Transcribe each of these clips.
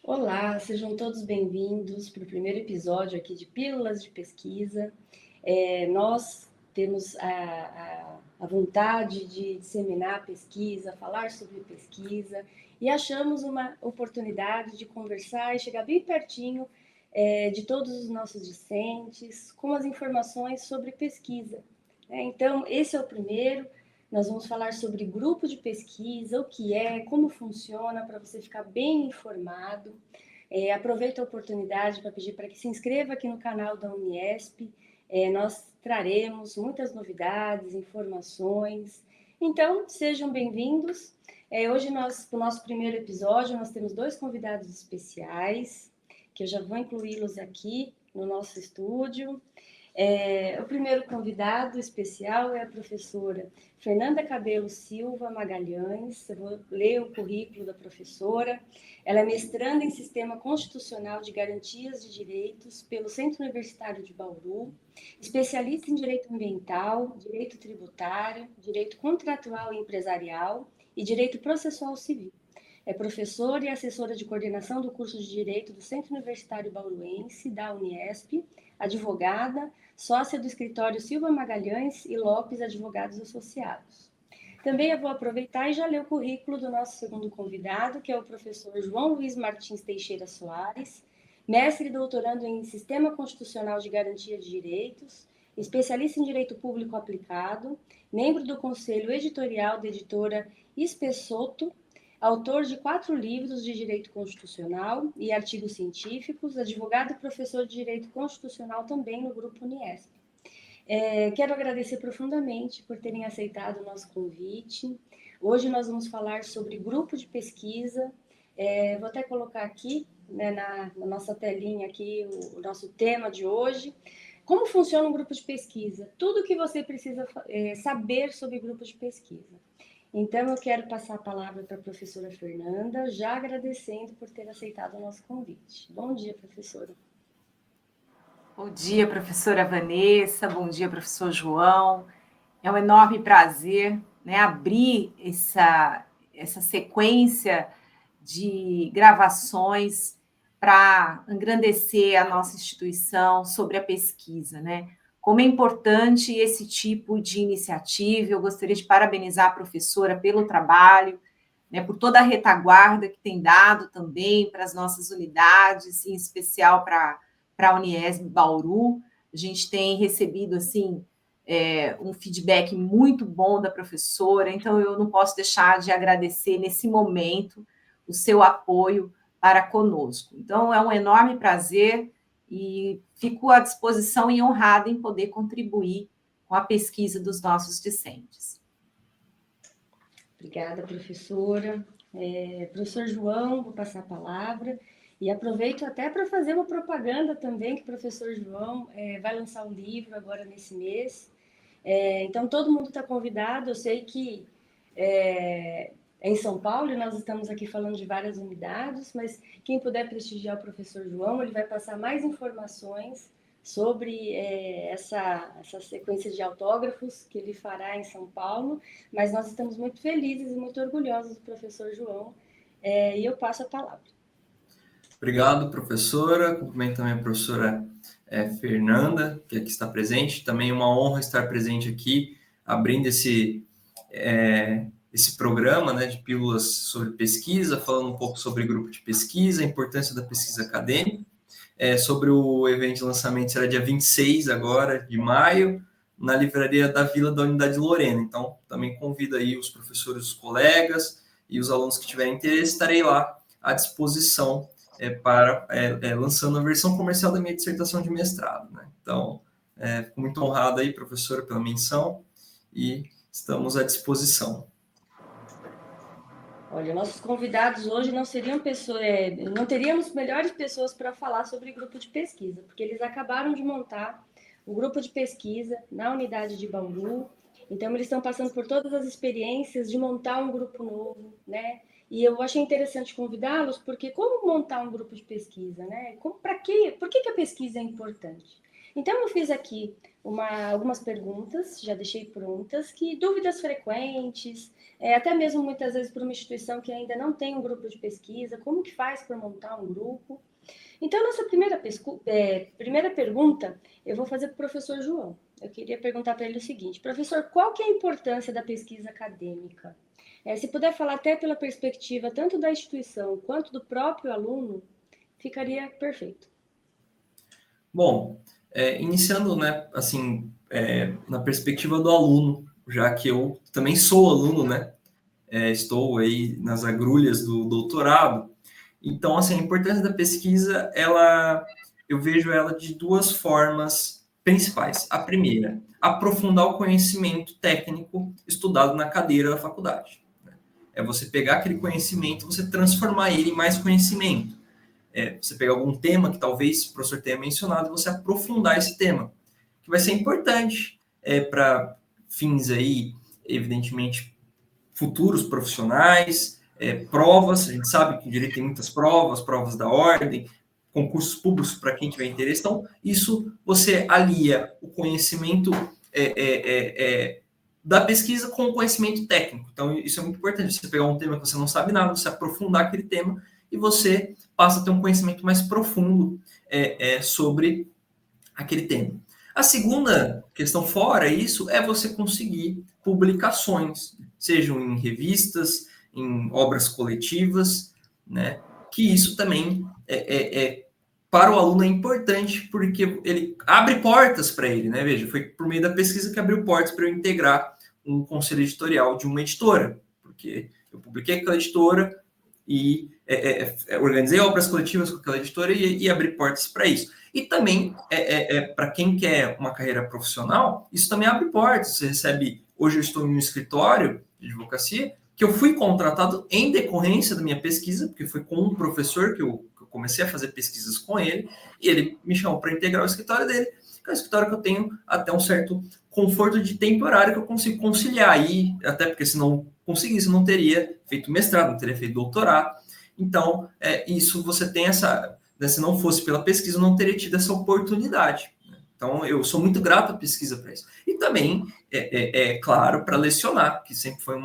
Olá, sejam todos bem-vindos para o primeiro episódio aqui de Pílulas de Pesquisa. Nós temos a vontade de disseminar pesquisa, falar sobre pesquisa e achamos uma oportunidade de conversar e chegar bem pertinho de todos os nossos discentes com as informações sobre pesquisa. Então, esse é o primeiro. Nós vamos falar sobre grupo de pesquisa, o que é, como funciona, para você ficar bem informado. Aproveito a oportunidade para pedir para que se inscreva aqui no canal da Uniesp. Nós traremos muitas novidades, informações. Então, sejam bem-vindos. Hoje, para o nosso primeiro episódio, nós temos dois convidados especiais, que eu já vou incluí-los aqui no nosso estúdio. O primeiro convidado especial é a professora Fernanda Cabelo Silva Magalhães. Eu vou ler o currículo da professora. Ela é mestranda em Sistema Constitucional de Garantias de Direitos pelo Centro Universitário de Bauru, especialista em Direito Ambiental, Direito Tributário, Direito Contratual e Empresarial e Direito Processual Civil. É professora e assessora de coordenação do curso de Direito do Centro Universitário Bauruense, da Uniesp, advogada, sócia do escritório Silva Magalhães e Lopes Advogados Associados. Também eu vou aproveitar e já ler o currículo do nosso segundo convidado, que é o professor João Luiz Martins Teixeira Soares, mestre e doutorando em Sistema Constitucional de Garantia de Direitos, especialista em Direito Público Aplicado, membro do Conselho Editorial da editora Espessoto, autor de 4 livros de Direito Constitucional e artigos científicos, advogado e professor de Direito Constitucional também no Grupo Uniesp. Quero agradecer profundamente por terem aceitado o nosso convite. Hoje nós vamos falar sobre grupo de pesquisa. Vou até colocar aqui, né, na nossa telinha aqui o nosso tema de hoje. Como funciona um grupo de pesquisa? Tudo o que você precisa saber sobre grupo de pesquisa. Então, eu quero passar a palavra para a professora Fernanda, já agradecendo por ter aceitado o nosso convite. Bom dia, professora. Bom dia, professora Vanessa, bom dia, professor João. É um enorme prazer, né, abrir essa sequência de gravações para engrandecer a nossa instituição sobre a pesquisa, né? Como é importante esse tipo de iniciativa. Eu gostaria de parabenizar a professora pelo trabalho, né, por toda a retaguarda que tem dado também para as nossas unidades, em especial para a Uniesp Bauru. A gente tem recebido assim um feedback muito bom da professora, então eu não posso deixar de agradecer nesse momento o seu apoio para conosco. Então é um enorme prazer e fico à disposição e honrada em poder contribuir com a pesquisa dos nossos discentes. Obrigada, professora. Professor João, vou passar a palavra. E aproveito até para fazer uma propaganda também, que o professor João vai lançar um livro agora nesse mês. Então, todo mundo está convidado. Eu sei que é em São Paulo e nós estamos aqui falando de várias unidades, mas quem puder prestigiar o professor João, ele vai passar mais informações sobre essa sequência de autógrafos que ele fará em São Paulo, mas nós estamos muito felizes e muito orgulhosos do professor João, e eu passo a palavra. Obrigado, professora. Cumprimento também a professora Fernanda, que aqui está presente. Também uma honra estar presente aqui, abrindo esse programa, né, de pílulas sobre pesquisa, falando um pouco sobre grupo de pesquisa, a importância da pesquisa acadêmica. Sobre o evento de lançamento, será dia 26 agora, de maio, na livraria da Vila da Unidade Lorena. Então, também convido aí os professores, os colegas e os alunos que tiverem interesse, estarei lá à disposição para lançando a versão comercial da minha dissertação de mestrado, né? Então, fico muito honrado aí, professora, pela menção e estamos à disposição. Olha, nossos convidados hoje não seriam pessoas, não teríamos melhores pessoas para falar sobre grupo de pesquisa, porque eles acabaram de montar o grupo de pesquisa na unidade de Bauru. Então, eles estão passando por todas as experiências de montar um grupo novo, né? E eu achei interessante convidá-los, porque como montar um grupo de pesquisa, né? Para quê? Por que a pesquisa é importante? Então, eu fiz aqui algumas perguntas, já deixei prontas, que dúvidas frequentes, até mesmo muitas vezes para uma instituição que ainda não tem um grupo de pesquisa, como que faz para montar um grupo? Então, nossa primeira pergunta, eu vou fazer para o professor João. Eu queria perguntar para ele o seguinte: professor, qual que é a importância da pesquisa acadêmica? Se puder falar até pela perspectiva tanto da instituição quanto do próprio aluno, ficaria perfeito. Bom, iniciando, né, assim, na perspectiva do aluno, já que eu também sou aluno, né, estou aí nas agrulhas do doutorado. Então, assim, a importância da pesquisa, eu vejo ela de duas formas principais. A primeira, aprofundar o conhecimento técnico estudado na cadeira da faculdade. É você pegar aquele conhecimento, você transformar ele em mais conhecimento. Você pegar algum tema que talvez o professor tenha mencionado e você aprofundar esse tema, que vai ser importante para fins aí, evidentemente, futuros profissionais, provas, a gente sabe que o direito tem muitas provas da ordem, concursos públicos para quem tiver interesse. Então, isso você alia o conhecimento da pesquisa com o conhecimento técnico. Então, isso é muito importante. Você pegar um tema que você não sabe nada, você aprofundar aquele tema e você passa a ter um conhecimento mais profundo sobre aquele tema. A segunda questão fora isso é você conseguir publicações, sejam em revistas, em obras coletivas, né? Que isso também para o aluno é importante porque ele abre portas para ele, né? Veja, foi por meio da pesquisa que abriu portas para eu integrar um conselho editorial de uma editora, porque eu publiquei aquela editora e organizei obras coletivas com aquela editora e abri portas para isso. E também, para quem quer uma carreira profissional, isso também abre portas. Você recebe... Hoje eu estou em um escritório de advocacia que eu fui contratado em decorrência da minha pesquisa, porque foi com um professor que eu comecei a fazer pesquisas com ele, e ele me chamou para integrar o escritório dele, que é um escritório que eu tenho até um certo conforto de tempo horário que eu consigo conciliar aí, até porque se não conseguisse, eu não teria feito mestrado, não teria feito doutorado. Então, isso você tem essa... Se não fosse pela pesquisa, eu não teria tido essa oportunidade. Então, eu sou muito grato à pesquisa para isso. E também, claro, para lecionar, que sempre foi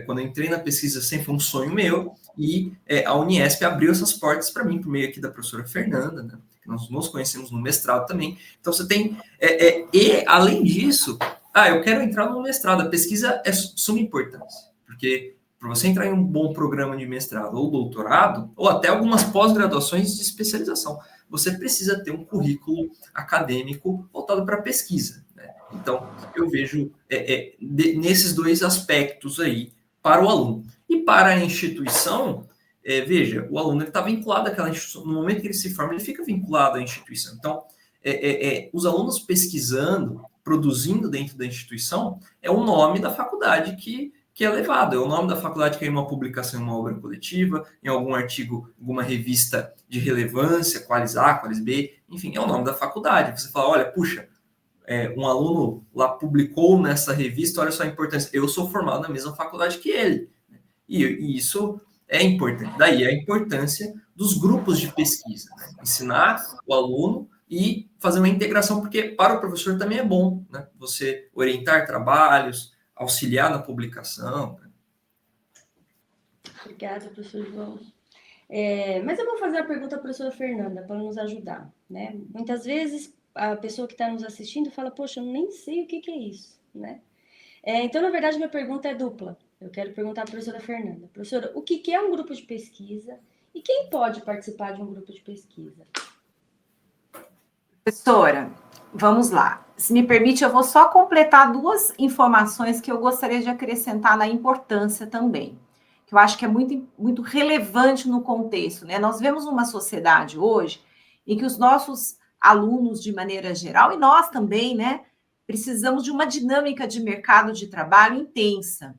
quando eu entrei na pesquisa, sempre foi um sonho meu, e a Uniesp abriu essas portas para mim, por meio aqui da professora Fernanda, né? Que nós nos conhecemos no mestrado também. Então, você tem... e, além disso, eu quero entrar no mestrado. A pesquisa é de suma importância, porque para você entrar em um bom programa de mestrado ou doutorado, ou até algumas pós-graduações de especialização, você precisa ter um currículo acadêmico voltado para a pesquisa, né? Então, eu vejo nesses dois aspectos aí para o aluno. E para a instituição, veja, o aluno está vinculado àquela instituição. No momento que ele se forma, ele fica vinculado à instituição. Então, os alunos pesquisando, produzindo dentro da instituição, é o nome da faculdade que é levado, é o nome da faculdade que é uma publicação em uma obra coletiva, em algum artigo, alguma revista de relevância, Qualis A, Qualis B, enfim, é o nome da faculdade. Você fala, olha, puxa, um aluno lá publicou nessa revista, olha só a importância, eu sou formado na mesma faculdade que ele. E isso é importante. Daí a importância dos grupos de pesquisa, né? Ensinar o aluno e fazer uma integração, porque para o professor também é bom, né? Você orientar trabalhos, auxiliar na publicação. Obrigada, professor João. Mas eu vou fazer a pergunta à professora Fernanda para nos ajudar, né? Muitas vezes a pessoa que está nos assistindo fala, poxa, eu nem sei o que é isso, né? Então, na verdade, minha pergunta é dupla. Eu quero perguntar à professora Fernanda. Professora, o que é um grupo de pesquisa e quem pode participar de um grupo de pesquisa? Professora, vamos lá. Se me permite, eu vou só completar duas informações que eu gostaria de acrescentar na importância também, que eu acho que é muito, muito relevante no contexto, né? Nós vemos uma sociedade hoje em que os nossos alunos, de maneira geral, e nós também, né, precisamos de uma dinâmica de mercado de trabalho intensa.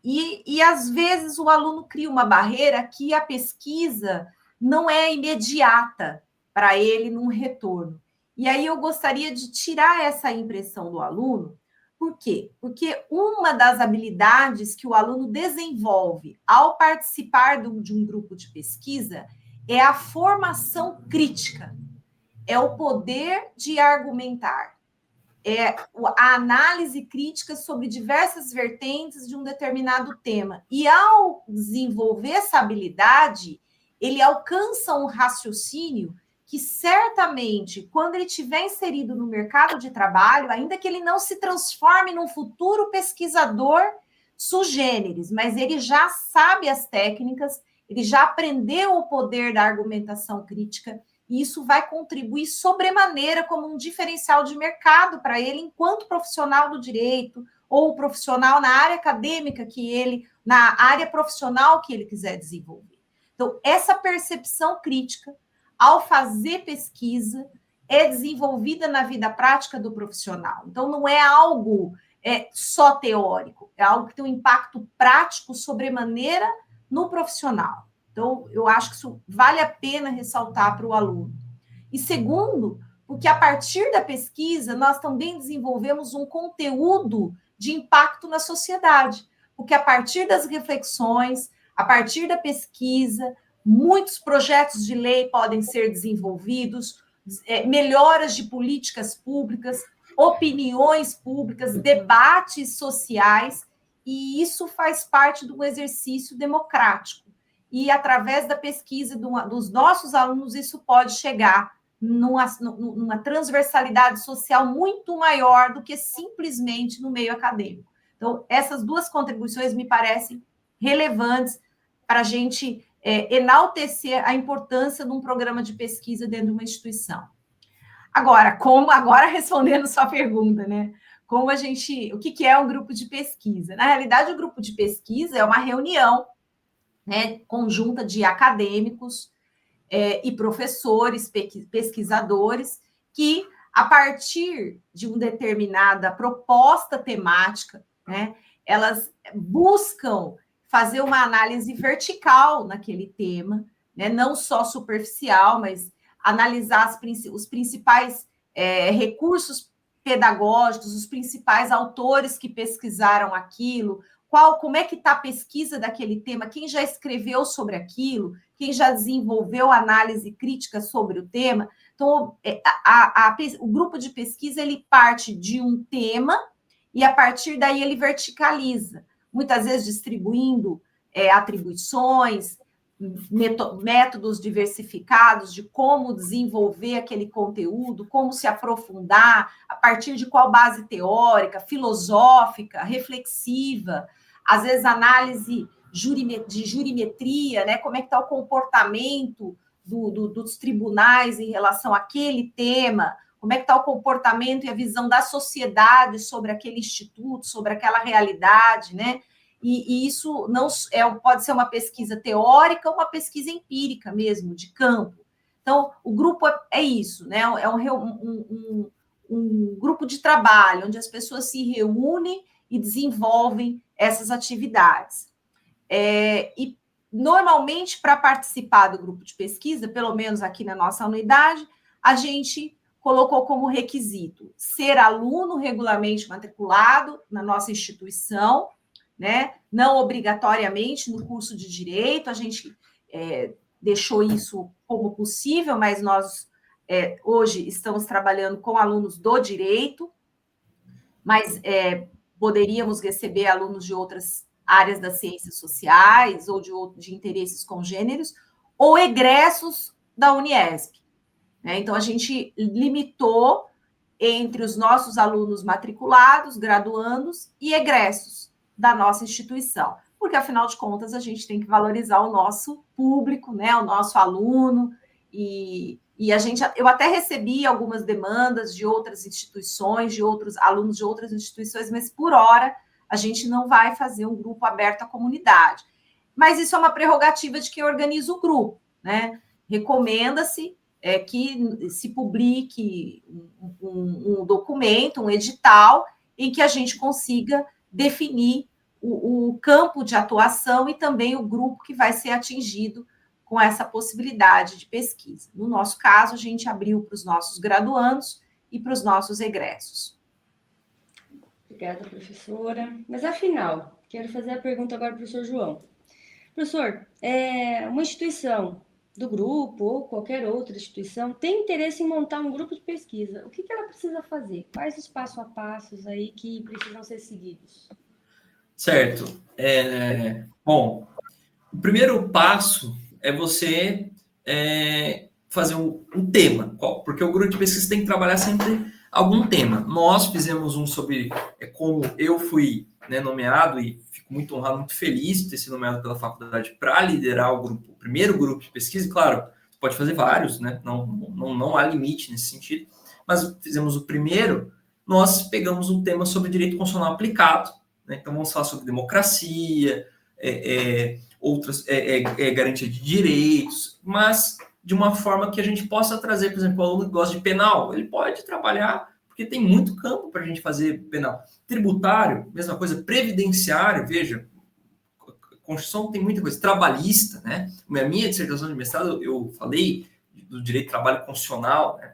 E às vezes, o aluno cria uma barreira que a pesquisa não é imediata para ele num retorno. E aí eu gostaria de tirar essa impressão do aluno. Por quê? Porque uma das habilidades que o aluno desenvolve ao participar de um grupo de pesquisa é a formação crítica. é o poder de argumentar, é a análise crítica sobre diversas vertentes de um determinado tema. E ao desenvolver essa habilidade, ele alcança um raciocínio que certamente, quando ele estiver inserido no mercado de trabalho, ainda que ele não se transforme num futuro pesquisador sui generis, mas ele já sabe as técnicas, ele já aprendeu o poder da argumentação crítica, e isso vai contribuir sobremaneira como um diferencial de mercado para ele enquanto profissional do direito ou profissional na área acadêmica na área profissional que ele quiser desenvolver. Então, essa percepção crítica, ao fazer pesquisa, é desenvolvida na vida prática do profissional. Então, não é algo só teórico, é algo que tem um impacto prático sobremaneira no profissional. Então, eu acho que isso vale a pena ressaltar para o aluno. E segundo, porque a partir da pesquisa, nós também desenvolvemos um conteúdo de impacto na sociedade. Porque a partir das reflexões, a partir da pesquisa, muitos projetos de lei podem ser desenvolvidos, melhoras de políticas públicas, opiniões públicas, debates sociais, e isso faz parte do exercício democrático. E, através da pesquisa dos nossos alunos, isso pode chegar numa transversalidade social muito maior do que simplesmente no meio acadêmico. Então, essas duas contribuições me parecem relevantes para a gente enaltecer a importância de um programa de pesquisa dentro de uma instituição. Agora respondendo sua pergunta, né? O que é um grupo de pesquisa? Na realidade, o grupo de pesquisa é uma reunião, né, conjunta de acadêmicos e professores, pesquisadores, que, a partir de uma determinada proposta temática, né, elas buscam fazer uma análise vertical naquele tema, né, não só superficial, mas analisar os principais recursos pedagógicos, os principais autores que pesquisaram aquilo, como é que está a pesquisa daquele tema, quem já escreveu sobre aquilo, quem já desenvolveu análise crítica sobre o tema. Então, o grupo de pesquisa, ele parte de um tema e, a partir daí, ele verticaliza, muitas vezes distribuindo atribuições, métodos diversificados de como desenvolver aquele conteúdo, como se aprofundar, a partir de qual base teórica, filosófica, reflexiva, às vezes análise de jurimetria, né? Como é que está o comportamento dos tribunais em relação àquele tema, como é que está o comportamento e a visão da sociedade sobre aquele instituto, sobre aquela realidade, né? E isso não pode ser uma pesquisa teórica ou uma pesquisa empírica mesmo, de campo. Então, o grupo é isso, né? É um grupo de trabalho, onde as pessoas se reúnem e desenvolvem essas atividades. E, normalmente, para participar do grupo de pesquisa, pelo menos aqui na nossa unidade, a gente colocou como requisito ser aluno regularmente matriculado na nossa instituição, né? Não obrigatoriamente no curso de Direito, a gente deixou isso como possível, mas nós hoje estamos trabalhando com alunos do Direito, mas poderíamos receber alunos de outras áreas das ciências sociais ou de interesses congêneros, ou egressos da Uniesp, né? Então, a gente limitou entre os nossos alunos matriculados, graduandos e egressos da nossa instituição, porque, afinal de contas, a gente tem que valorizar o nosso público, né, o nosso aluno, e eu até recebi algumas demandas de outras instituições, de outros alunos de outras instituições, mas, por hora, a gente não vai fazer um grupo aberto à comunidade. Mas isso é uma prerrogativa de quem organiza o grupo, né? Recomenda-se que se publique um documento, um edital, em que a gente consiga definir o campo de atuação e também o grupo que vai ser atingido com essa possibilidade de pesquisa. No nosso caso, a gente abriu para os nossos graduandos e para os nossos egressos. Obrigada, professora. Mas, afinal, quero fazer a pergunta agora para o professor João. Professor, uma instituição do grupo ou qualquer outra instituição tem interesse em montar um grupo de pesquisa, o que ela precisa fazer? Quais os passo a passos aí que precisam ser seguidos? Certo. Bom, o primeiro passo é você fazer um tema, porque o grupo de pesquisa tem que trabalhar sempre algum tema. Nós fizemos um sobre como eu fui, né, nomeado, e fico muito honrado, muito feliz de ter sido nomeado pela faculdade para liderar o primeiro grupo de pesquisa. E, claro, você pode fazer vários, né? Não há limite nesse sentido. Mas fizemos o primeiro, nós pegamos um tema sobre direito constitucional aplicado, né? Então vamos falar sobre democracia, outras garantia de direitos, mas de uma forma que a gente possa trazer, por exemplo, o aluno que gosta de penal, ele pode trabalhar, porque tem muito campo para a gente fazer penal. Tributário, mesma coisa, previdenciário, veja, Constituição tem muita coisa, trabalhista, né? A minha dissertação de mestrado, eu falei do direito do trabalho constitucional, né?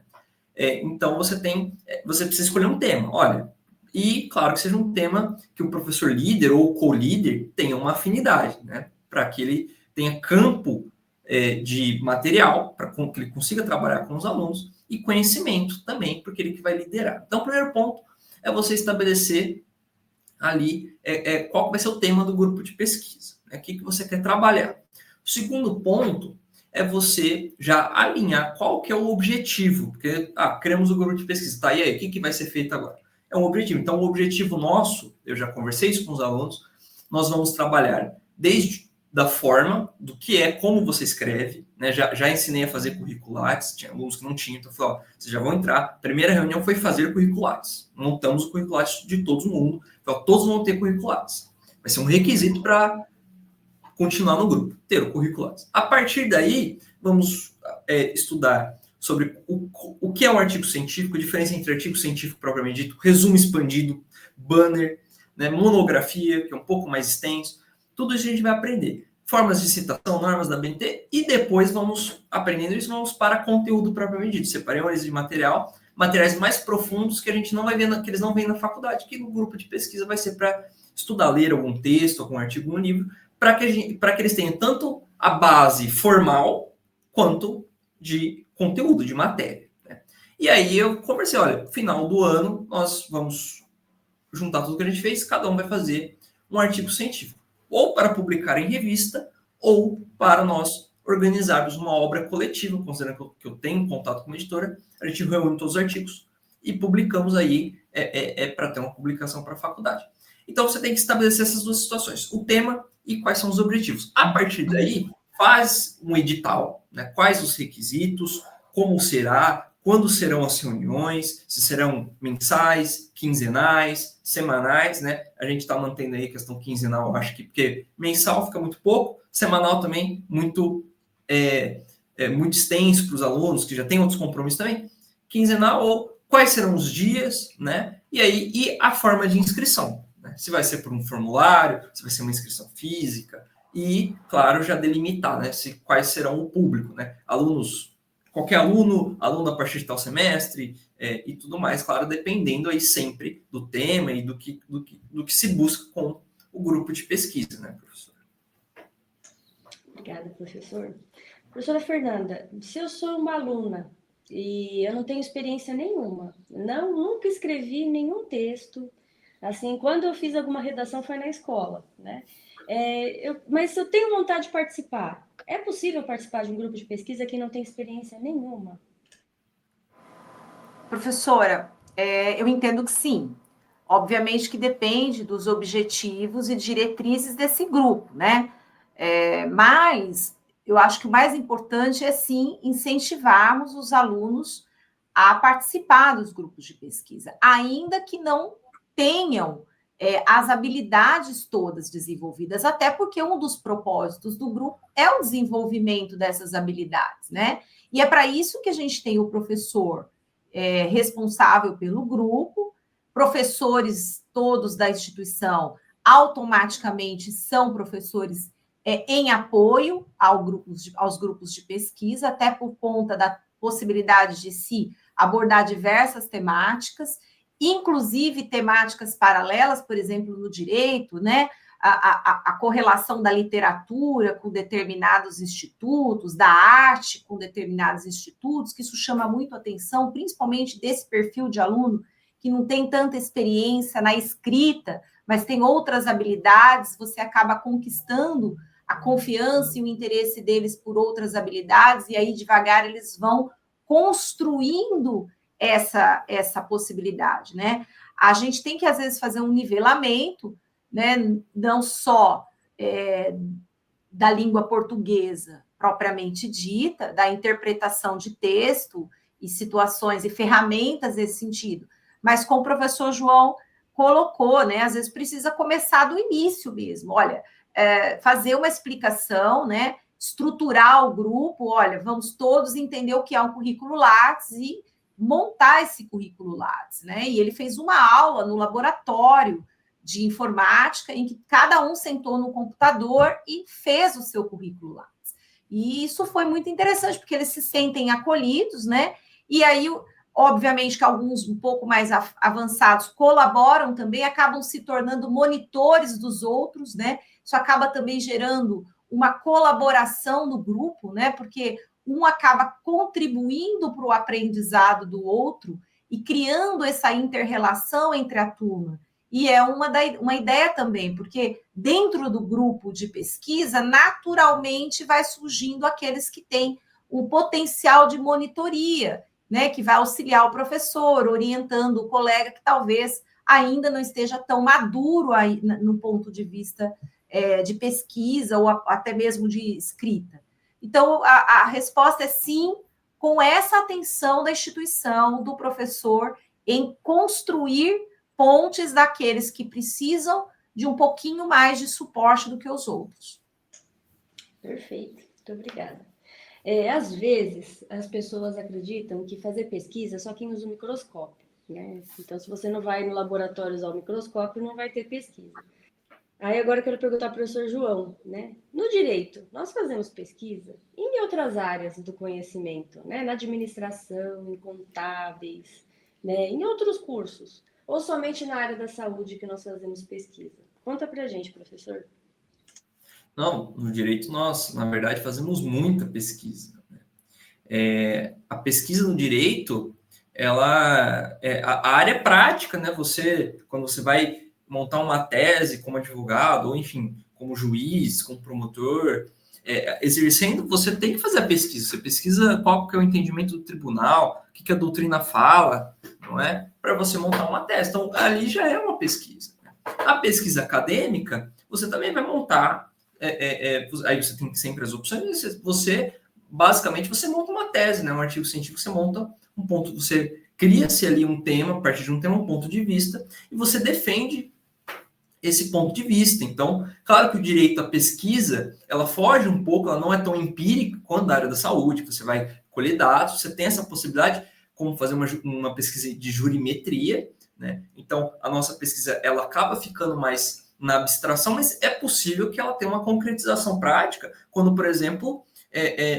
Então você precisa escolher um tema, olha, e claro que seja um tema que o professor líder ou co-líder tenha uma afinidade, né? Para que ele tenha campo de material, para que ele consiga trabalhar com os alunos, e conhecimento também, porque ele que vai liderar. Então, o primeiro ponto é você estabelecer ali qual vai ser o tema do grupo de pesquisa, né? O que você quer trabalhar. O segundo ponto é você já alinhar qual que é o objetivo, porque criamos o grupo de pesquisa, tá? E aí, o que vai ser feito agora? É um objetivo. Então, o objetivo nosso, eu já conversei isso com os alunos, nós vamos trabalhar desde da forma, do que como você escreve, né? Já ensinei a fazer curriculares, tinha alunos que não tinham, então eu falei, vocês já vão entrar. A primeira reunião foi fazer curriculares. Montamos o curriculares de todo mundo, então todos vão ter curriculares. Vai ser um requisito para continuar no grupo, ter o curriculares. A partir daí, vamos estudar sobre o que é um artigo científico, a diferença entre artigo científico propriamente dito, resumo expandido, banner, né, monografia, que é um pouco mais extenso. Tudo isso a gente vai aprender. Formas de citação, normas da BNT, e depois vamos aprendendo isso, vamos para conteúdo propriamente dito. Separei uma lista de materiais mais profundos que a gente não vai ver, que eles não veem na faculdade, que no grupo de pesquisa vai ser para estudar, ler algum texto, algum artigo, um livro, para que eles tenham tanto a base formal quanto de conteúdo, de matéria, né? E aí eu conversei, olha, final do ano nós vamos juntar tudo que a gente fez, cada um vai fazer um artigo científico, ou para publicar em revista, ou para nós organizarmos uma obra coletiva, considerando que eu tenho contato com uma editora, a gente reúne todos os artigos e publicamos aí para ter uma publicação para a faculdade. Então você tem que estabelecer essas duas situações, o tema e quais são os objetivos. A partir daí, faz um edital, né? Quais os requisitos, como será, quando serão as reuniões, se serão mensais, quinzenais, semanais, né? A gente está mantendo aí a questão quinzenal, eu acho que porque mensal fica muito pouco, semanal também muito muito extenso para os alunos, que já têm outros compromissos também. Quinzenal, ou quais serão os dias, né? E a forma de inscrição, né? Se vai ser por um formulário, se vai ser uma inscrição física, e, claro, já delimitar, né? Quais serão o público, né? Alunos, qualquer aluno a partir de tal semestre, e tudo mais, claro, dependendo aí sempre do tema e do que se busca com o grupo de pesquisa, né, professor? Obrigada, professor. Professora Fernanda, se eu sou uma aluna e eu não tenho experiência nenhuma, nunca escrevi nenhum texto, assim, quando eu fiz alguma redação foi na escola, né? Mas eu tenho vontade de participar. É possível participar de um grupo de pesquisa que não tem experiência nenhuma? Professora, eu entendo que sim. Obviamente que depende dos objetivos e diretrizes desse grupo, né? Mas eu acho que o mais importante é, sim, incentivarmos os alunos a participar dos grupos de pesquisa, ainda que não tenham as habilidades todas desenvolvidas, até porque um dos propósitos do grupo é o desenvolvimento dessas habilidades, né? E é para isso que a gente tem o professor responsável pelo grupo, professores todos da instituição automaticamente são professores em apoio aos grupos de pesquisa, até por conta da possibilidade de se abordar diversas temáticas, inclusive temáticas paralelas, por exemplo, no direito, né? a correlação da literatura com determinados institutos, da arte com determinados institutos, que isso chama muito atenção, principalmente desse perfil de aluno que não tem tanta experiência na escrita, mas tem outras habilidades, você acaba conquistando a confiança e o interesse deles por outras habilidades, e aí devagar eles vão construindo essa possibilidade, né? A gente tem que, às vezes, fazer um nivelamento, né? Não só da língua portuguesa propriamente dita, da interpretação de texto e situações e ferramentas nesse sentido, mas como o professor João colocou, né? Às vezes precisa começar do início mesmo. Olha, fazer uma explicação, né? Estruturar o grupo, olha, vamos todos entender o que é um currículo Lattes e montar esse currículo Lattes, né? E ele fez uma aula no laboratório de informática em que cada um sentou no computador e fez o seu currículo Lattes. E isso foi muito interessante, porque eles se sentem acolhidos, né? E aí, obviamente, que alguns um pouco mais avançados colaboram também, acabam se tornando monitores dos outros, né? Isso acaba também gerando uma colaboração no grupo, né? Porque um acaba contribuindo para o aprendizado do outro e criando essa inter-relação entre a turma. E é uma ideia também, porque dentro do grupo de pesquisa, naturalmente vai surgindo aqueles que têm um potencial de monitoria, né? Que vai auxiliar o professor, orientando o colega que talvez ainda não esteja tão maduro aí, no ponto de vista de pesquisa ou até mesmo de escrita. Então, a resposta é sim, com essa atenção da instituição, do professor, em construir pontes daqueles que precisam de um pouquinho mais de suporte do que os outros. Perfeito, muito obrigada. Às vezes, as pessoas acreditam que fazer pesquisa é só quem usa o microscópio, né? Então, se você não vai no laboratório usar o microscópio, não vai ter pesquisa. Aí agora eu quero perguntar ao professor João, né? No direito, nós fazemos pesquisa em outras áreas do conhecimento, né? Na administração, em contábeis, né? Em outros cursos, ou somente na área da saúde que nós fazemos pesquisa? Conta pra gente, professor. Não, no direito nós, na verdade, fazemos muita pesquisa. A pesquisa no direito, ela é a área prática, né? Quando você vai montar uma tese como advogado, ou enfim, como juiz, como promotor, exercendo, você tem que fazer a pesquisa. Você pesquisa qual que é o entendimento do tribunal, o que a doutrina fala, não é? Para você montar uma tese. Então, ali já é uma pesquisa. A pesquisa acadêmica, você também vai montar. Aí você tem sempre as opções. Basicamente, você monta uma tese, né? Um artigo científico, você monta um ponto, você cria-se ali um tema, a partir de um tema, um ponto de vista, e você defende esse ponto de vista. Então, claro que o direito à pesquisa, ela foge um pouco, ela não é tão empírica quanto da área da saúde, você vai colher dados, você tem essa possibilidade, como fazer uma pesquisa de jurimetria, né? Então, a nossa pesquisa, ela acaba ficando mais na abstração, mas é possível que ela tenha uma concretização prática, quando, por exemplo,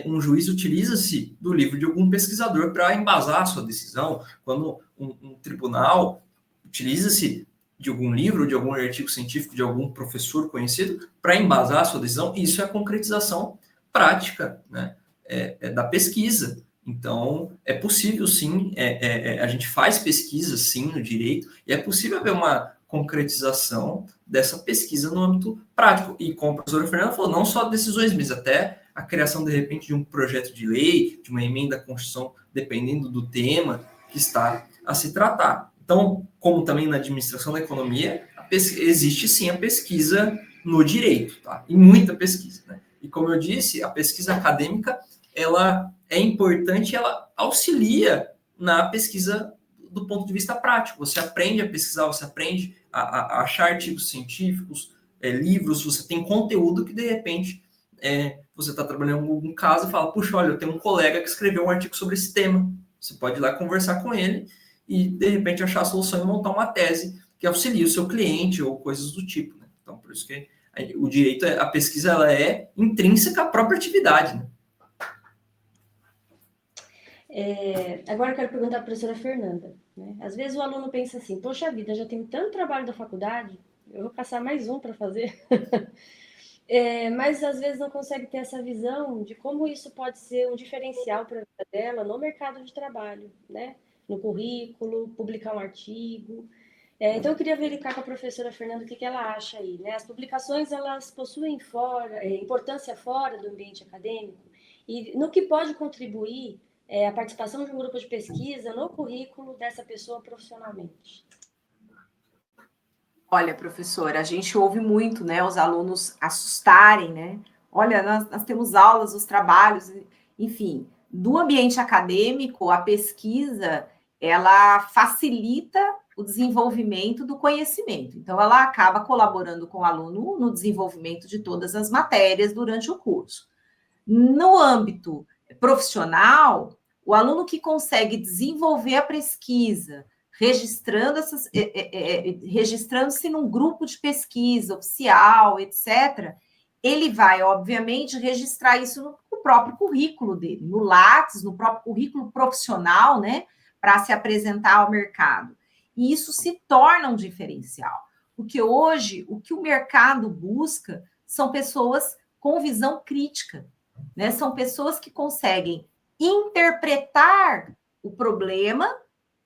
um juiz utiliza-se do livro de algum pesquisador para embasar a sua decisão, quando um tribunal utiliza-se de algum livro, de algum artigo científico, de algum professor conhecido, para embasar a sua decisão, isso é a concretização prática, né, da pesquisa. Então, é possível, sim, a gente faz pesquisa, sim, no direito, e é possível haver uma concretização dessa pesquisa no âmbito prático. E como a professora Fernanda falou, não só decisões, mas até a criação, de repente, de um projeto de lei, de uma emenda à Constituição, dependendo do tema que está a se tratar. Então, como também na administração da economia, existe sim a pesquisa no direito, tá? E muita pesquisa, né? E como eu disse, a pesquisa acadêmica, ela é importante, ela auxilia na pesquisa do ponto de vista prático. Você aprende a pesquisar, você aprende a achar artigos científicos, livros, você tem conteúdo que, de repente, você está trabalhando em algum caso e fala, puxa, olha, eu tenho um colega que escreveu um artigo sobre esse tema. Você pode ir lá conversar com ele e, de repente, achar a solução e montar uma tese que auxilie o seu cliente ou coisas do tipo, né? Então, por isso que o direito, a pesquisa, ela é intrínseca à própria atividade, né? Agora eu quero perguntar para a professora Fernanda, né? Às vezes o aluno pensa assim, poxa vida, já tenho tanto trabalho da faculdade, eu vou passar mais um para fazer. Mas às vezes não consegue ter essa visão de como isso pode ser um diferencial para a vida dela no mercado de trabalho, né? No currículo, publicar um artigo. Então eu queria verificar com a professora Fernanda o que ela acha aí, né? As publicações elas possuem importância fora do ambiente acadêmico e no que pode contribuir a participação de um grupo de pesquisa no currículo dessa pessoa profissionalmente. Olha, professora, a gente ouve muito, né, os alunos assustarem, né? Olha, nós temos aulas, os trabalhos, enfim, do ambiente acadêmico, a pesquisa, ela facilita o desenvolvimento do conhecimento. Então, ela acaba colaborando com o aluno no desenvolvimento de todas as matérias durante o curso. No âmbito profissional, o aluno que consegue desenvolver a pesquisa, registrando-se num grupo de pesquisa oficial, etc., ele vai, obviamente, registrar isso no próprio currículo dele, no Lattes, no próprio currículo profissional, né, para se apresentar ao mercado. E isso se torna um diferencial, porque hoje o que o mercado busca são pessoas com visão crítica, né? São pessoas que conseguem interpretar o problema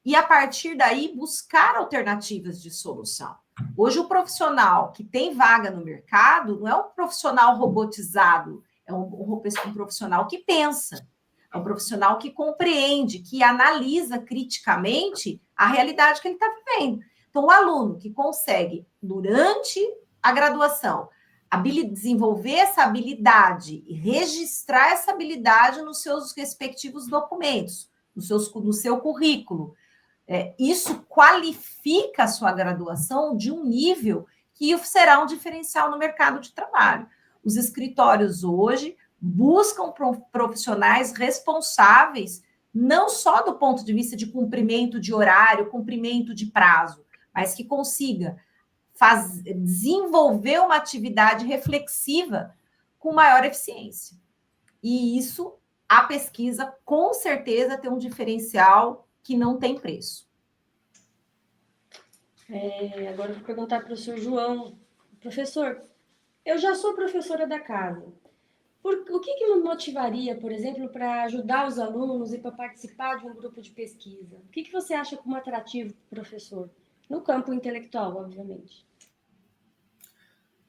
e, a partir daí, buscar alternativas de solução. Hoje, o profissional que tem vaga no mercado não é um profissional robotizado, é um profissional que pensa, é um profissional que compreende, que analisa criticamente a realidade que ele está vivendo. Então, o aluno que consegue, durante a graduação, desenvolver essa habilidade e registrar essa habilidade nos seus respectivos documentos, no seu currículo. Isso qualifica a sua graduação de um nível que será um diferencial no mercado de trabalho. Os escritórios hoje buscam profissionais responsáveis, não só do ponto de vista de cumprimento de horário, cumprimento de prazo, mas que consiga desenvolver uma atividade reflexiva com maior eficiência. E isso, a pesquisa, com certeza, tem um diferencial que não tem preço. Agora eu vou perguntar para o professor João. Professor, eu já sou professora da casa. O que me motivaria, por exemplo, para ajudar os alunos e para participar de um grupo de pesquisa? O que você acha como atrativo para o professor? No campo intelectual, obviamente.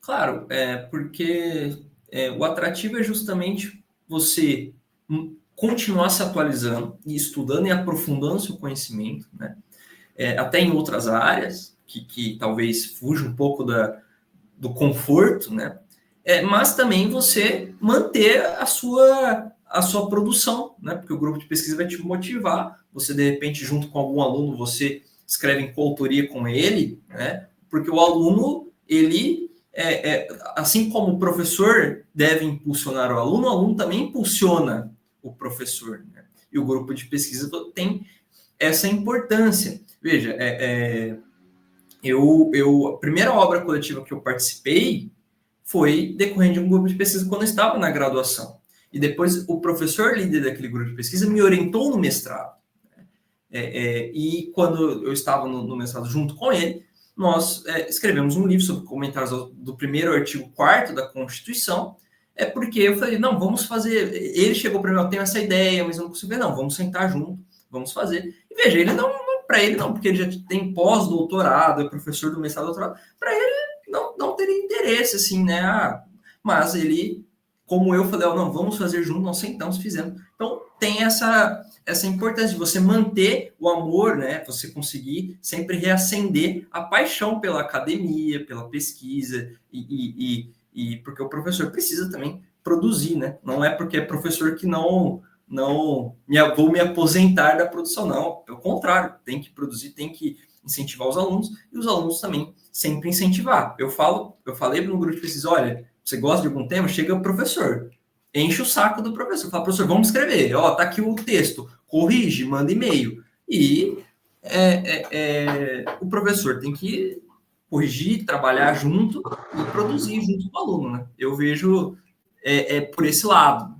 Claro, porque o atrativo é justamente você continuar se atualizando e estudando e aprofundando seu conhecimento, né? Até em outras áreas, que talvez fuja um pouco do conforto, né? Mas também você manter a sua produção, né? Porque o grupo de pesquisa vai te motivar. Você, de repente, junto com algum aluno, você escreve em coautoria com ele, né? Porque o aluno, ele, assim como o professor deve impulsionar o aluno também impulsiona o professor, né? E o grupo de pesquisa tem essa importância. Veja, a primeira obra coletiva que eu participei foi decorrente de um grupo de pesquisa quando eu estava na graduação. E depois o professor líder daquele grupo de pesquisa me orientou no mestrado. E quando eu estava no mestrado junto com ele, nós escrevemos um livro sobre comentários do primeiro artigo 4º da Constituição, porque eu falei, não, vamos fazer... Ele chegou para mim, eu tenho essa ideia, mas eu não consigo ver, não, vamos sentar junto, vamos fazer. E veja, ele para ele não, porque ele já tem pós-doutorado, é professor do mestrado, doutorado, para ele não teria interesse, assim, né? Mas ele, como eu falei, não, vamos fazer junto, nós sentamos, fizemos. Então, tem essa importância de você manter o amor, né? Você conseguir sempre reacender a paixão pela academia, pela pesquisa, e porque o professor precisa também produzir, né? Não é porque é professor que vou me aposentar da produção, não. Pelo contrário, tem que produzir, tem que incentivar os alunos, e os alunos também sempre incentivar. Eu falei no grupo de pesquisa, olha, você gosta de algum tema? Chega o professor, enche o saco do professor, fala, professor, vamos escrever, tá aqui o texto, corrige, manda e-mail. E o professor tem que corrigir, trabalhar junto e produzir junto com o aluno, né? Eu vejo por esse lado.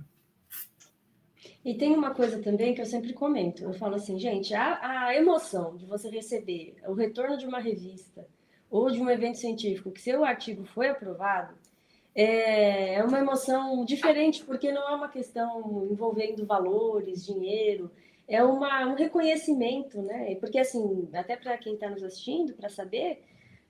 E tem uma coisa também que eu sempre comento. Eu falo assim, gente, a emoção de você receber o retorno de uma revista, ou de um evento científico que seu artigo foi aprovado, é uma emoção diferente, porque não é uma questão envolvendo valores, dinheiro, é um reconhecimento, né? Porque, assim, até para quem está nos assistindo, para saber,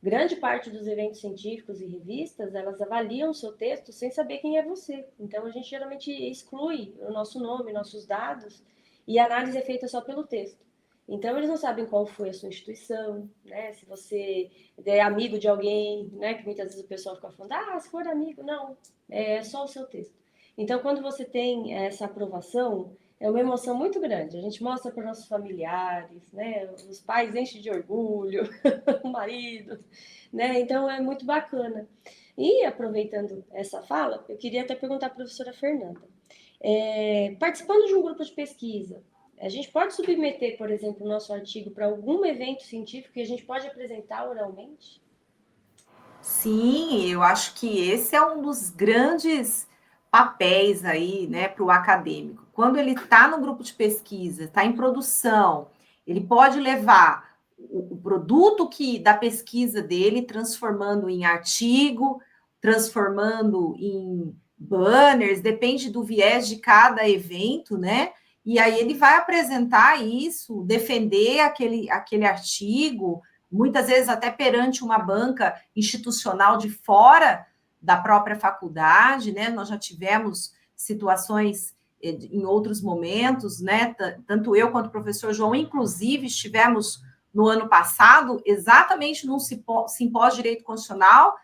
grande parte dos eventos científicos e revistas, elas avaliam o seu texto sem saber quem é você. Então, a gente geralmente exclui o nosso nome, nossos dados, e a análise é feita só pelo texto. Então, eles não sabem qual foi a sua instituição, né? Se você é amigo de alguém, né? Que muitas vezes o pessoal fica falando, se for amigo, não, é só o seu texto. Então, quando você tem essa aprovação, é uma emoção muito grande. A gente mostra para os nossos familiares, né? Os pais enchem de orgulho, o marido, né? Então, é muito bacana. E, aproveitando essa fala, eu queria até perguntar à professora Fernanda. Participando de um grupo de pesquisa, a gente pode submeter, por exemplo, o nosso artigo para algum evento científico que a gente pode apresentar oralmente? Sim, eu acho que esse é um dos grandes papéis aí, né, para o acadêmico. Quando ele está no grupo de pesquisa, está em produção, ele pode levar o produto da pesquisa dele, transformando em artigo, transformando em banners, depende do viés de cada evento, né? E aí ele vai apresentar isso, defender aquele artigo, muitas vezes até perante uma banca institucional de fora da própria faculdade, né? Nós já tivemos situações em outros momentos, né? Tanto eu quanto o professor João, inclusive, estivemos no ano passado, exatamente num simpósio de direito constitucional,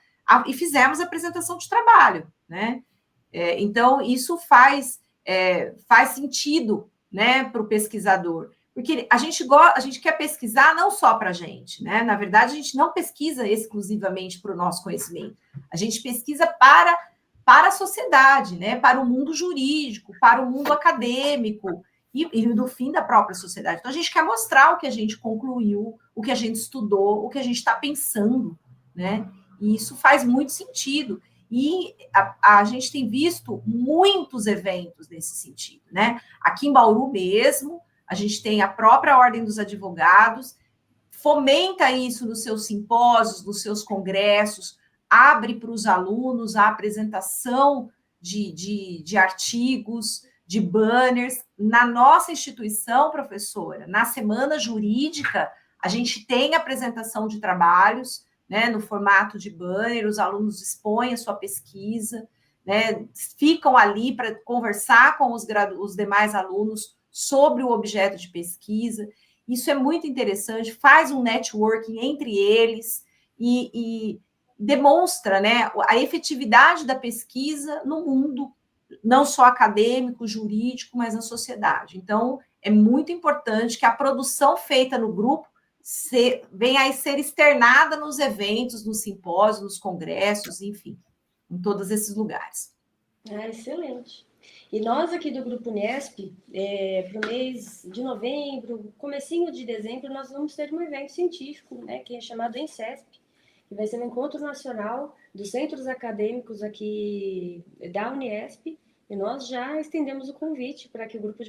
e fizemos a apresentação de trabalho, né? Então, isso faz sentido, né, para o pesquisador. Porque a gente quer pesquisar não só para a gente, né? Na verdade, a gente não pesquisa exclusivamente para o nosso conhecimento. A gente pesquisa para a sociedade, né? Para o mundo jurídico, para o mundo acadêmico e no fim da própria sociedade. Então, a gente quer mostrar o que a gente concluiu, o que a gente estudou, o que a gente está pensando, né? E isso faz muito sentido. E a gente tem visto muitos eventos nesse sentido, né? Aqui em Bauru mesmo, a gente tem a própria Ordem dos Advogados, fomenta isso nos seus simpósios, nos seus congressos, abre para os alunos a apresentação de artigos, de banners. Na nossa instituição, professora, na Semana Jurídica, a gente tem apresentação de trabalhos, né, no formato de banner, os alunos expõem a sua pesquisa, né, ficam ali para conversar com os demais alunos sobre o objeto de pesquisa. Isso é muito interessante, faz um networking entre eles e demonstra, né, a efetividade da pesquisa no mundo, não só acadêmico, jurídico, mas na sociedade. Então, é muito importante que a produção feita no grupo venha a ser externada nos eventos, nos simpósios, nos congressos, enfim, em todos esses lugares. Excelente. E nós aqui do Grupo Unesp, para o mês de novembro, comecinho de dezembro, nós vamos ter um evento científico, né, que é chamado ENCESP, que vai ser um encontro nacional dos centros acadêmicos aqui da Unesp, e nós já estendemos o convite para que o grupo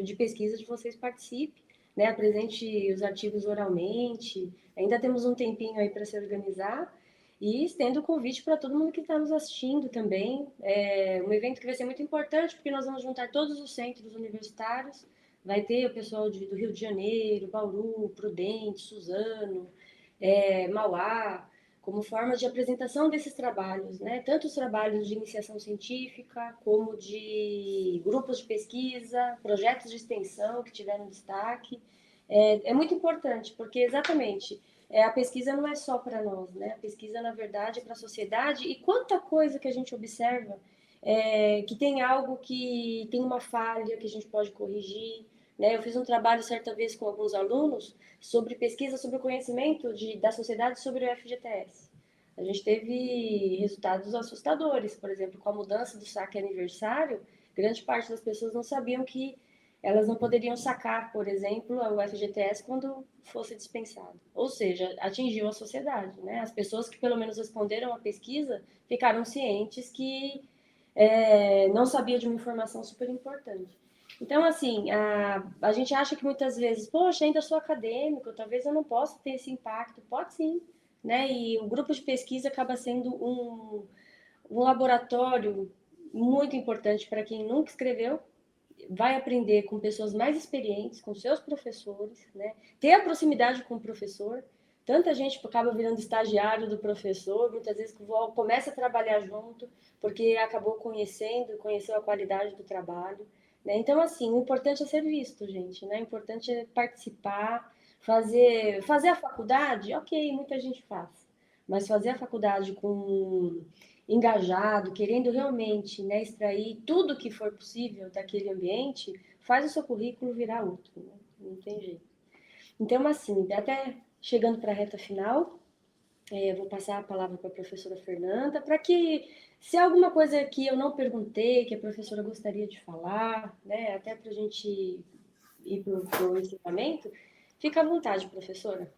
de pesquisa de vocês participe, né, apresente os artigos oralmente. Ainda temos um tempinho aí para se organizar, e estendo o convite para todo mundo que está nos assistindo também. É um evento que vai ser muito importante, porque nós vamos juntar todos os centros universitários. Vai ter o pessoal do Rio de Janeiro, Bauru, Prudente, Suzano, Mauá, como forma de apresentação desses trabalhos, né? Tanto os trabalhos de iniciação científica, como de grupos de pesquisa, projetos de extensão que tiveram destaque. É muito importante, porque exatamente a pesquisa não é só para nós, né? A pesquisa, na verdade, é para a sociedade. E quanta coisa que a gente observa que tem algo que tem uma falha que a gente pode corrigir, né? Eu fiz um trabalho certa vez com alguns alunos sobre pesquisa sobre o conhecimento da sociedade sobre o FGTS. A gente teve resultados assustadores, por exemplo, com a mudança do saque aniversário, grande parte das pessoas não sabiam que elas não poderiam sacar, por exemplo, o FGTS quando fosse dispensado. Ou seja, atingiu a sociedade, né? As pessoas que pelo menos responderam à pesquisa ficaram cientes que não sabiam de uma informação super importante. Então, assim, a gente acha que muitas vezes, poxa, ainda sou acadêmico, talvez eu não possa ter esse impacto. Pode sim, né? E o grupo de pesquisa acaba sendo um laboratório muito importante para quem nunca escreveu, vai aprender com pessoas mais experientes, com seus professores, né? Ter a proximidade com o professor. Tanta gente acaba virando estagiário do professor, muitas vezes começa a trabalhar junto, porque acabou conheceu a qualidade do trabalho, né? Então, assim, o importante é ser visto, gente, né? O importante é participar, fazer a faculdade, ok, muita gente faz, mas fazer a faculdade com engajado, querendo realmente, né, extrair tudo que for possível daquele ambiente, faz o seu currículo virar outro, né? Não tem jeito. Então, assim, até chegando para a reta final, eu vou passar a palavra para a professora Fernanda, para que, se há alguma coisa que eu não perguntei, que a professora gostaria de falar, né, até para a gente ir para o encerramento, fica à vontade, professora.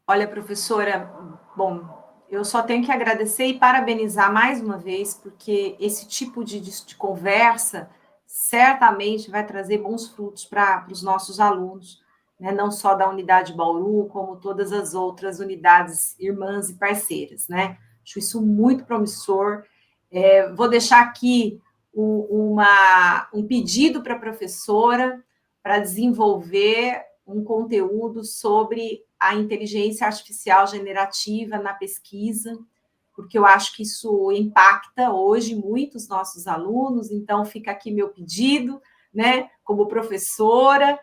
Olha, professora, bom, eu só tenho que agradecer e parabenizar mais uma vez, porque esse tipo de conversa certamente vai trazer bons frutos para os nossos alunos, né? Não só da unidade Bauru, como todas as outras unidades irmãs e parceiras, né? Acho isso muito promissor. Vou deixar aqui um pedido para a professora para desenvolver um conteúdo sobre a inteligência artificial generativa na pesquisa, porque eu acho que isso impacta hoje muito os nossos alunos, então fica aqui meu pedido, né, como professora,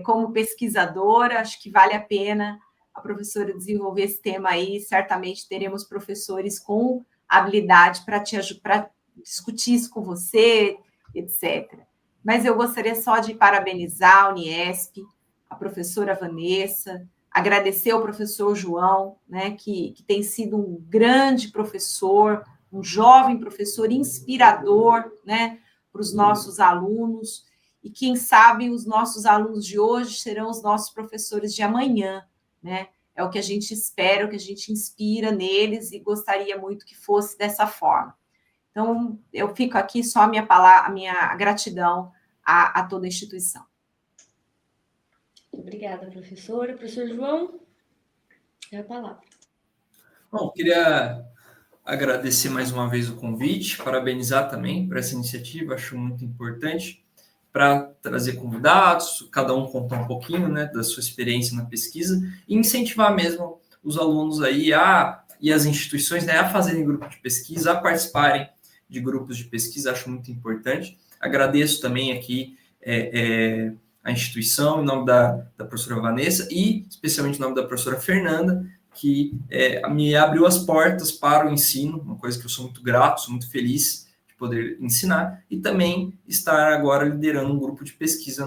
como pesquisadora, acho que vale a pena a professora desenvolver esse tema aí, certamente teremos professores com habilidade para discutir isso com você, etc. Mas eu gostaria só de parabenizar a Uniesp, a professora Vanessa, agradecer ao professor João, né, que tem sido um grande professor, um jovem professor inspirador, né, para os nossos alunos, e quem sabe os nossos alunos de hoje serão os nossos professores de amanhã, né? É o que a gente espera, o que a gente inspira neles, e gostaria muito que fosse dessa forma. Então, eu fico aqui só a minha gratidão a toda a instituição. Obrigada, professora. Professor João, é a palavra. Bom, queria agradecer mais uma vez o convite, parabenizar também por essa iniciativa, acho muito importante, para trazer convidados, cada um contar um pouquinho, né, da sua experiência na pesquisa, e incentivar mesmo os alunos aí e as instituições, né, a fazerem grupo de pesquisa, a participarem de grupos de pesquisa, acho muito importante. Agradeço também aqui a instituição, em nome da professora Vanessa, e especialmente em nome da professora Fernanda, que me abriu as portas para o ensino, uma coisa que eu sou muito grato, sou muito feliz de poder ensinar, e também estar agora liderando um grupo de pesquisa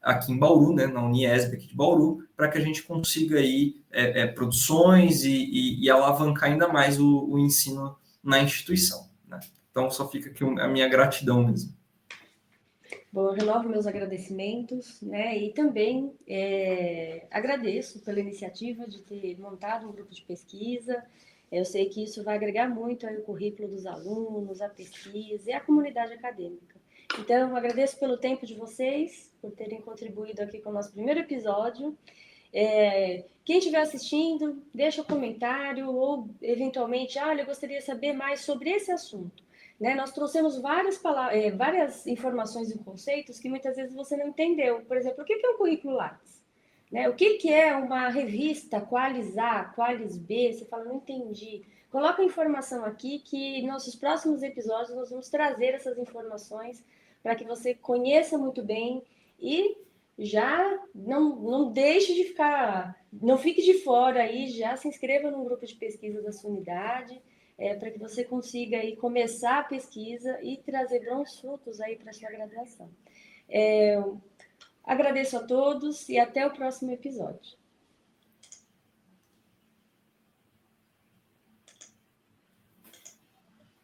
aqui em Bauru, né, na Uniesp aqui de Bauru, para que a gente consiga aí produções e alavancar ainda mais o ensino na instituição, né? Então, só fica aqui a minha gratidão mesmo. Bom, eu renovo meus agradecimentos, né? E também agradeço pela iniciativa de ter montado um grupo de pesquisa. Eu sei que isso vai agregar muito ao currículo dos alunos, à pesquisa e à comunidade acadêmica. Então, agradeço pelo tempo de vocês, por terem contribuído aqui com o nosso primeiro episódio. Quem estiver assistindo, deixa um comentário ou, eventualmente, eu gostaria de saber mais sobre esse assunto. Né? Nós trouxemos várias informações e conceitos que muitas vezes você não entendeu. Por exemplo, o que é um currículo Lattes? Né? O que é uma revista Qualis A, Qualis B? Você fala, não entendi. Coloca a informação aqui que nos nossos próximos episódios nós vamos trazer essas informações para que você conheça muito bem e já não deixe de ficar, não fique de fora aí, já se inscreva no grupo de pesquisa da sua unidade, para que você consiga aí começar a pesquisa e trazer bons frutos aí para a sua graduação. Agradeço a todos e até o próximo episódio.